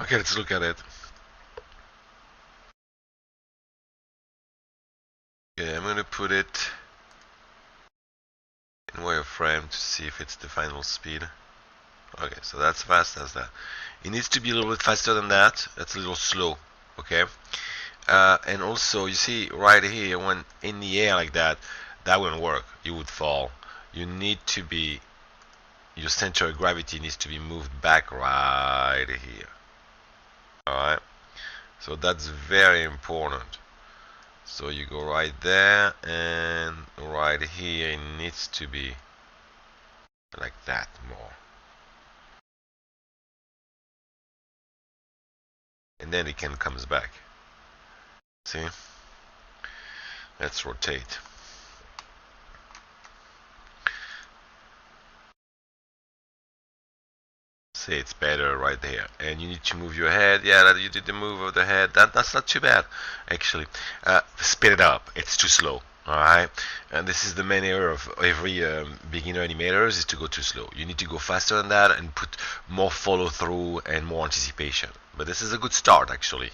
Okay, let's look at it. Okay, I'm gonna put it in wireframe to see if it's the final speed. Okay, so that's fast as that. It needs to be a little bit faster than that. That's a little slow. Okay. And also, you see right here, when in the air like that, that wouldn't work. You would fall. You need to be, your center of gravity needs to be moved back right here. Alright. So that's very important. So you go right there, and right here it needs to be like that more. And then it can comes back. See? Let's rotate. See, it's better right there. And you need to move your head. Yeah, you did the move of the head. That's not too bad, actually. Speed it up. It's too slow. Alright, and this is the main error of every beginner animators, is to go too slow. You need to go faster than that and put more follow through and more anticipation. But this is a good start, actually.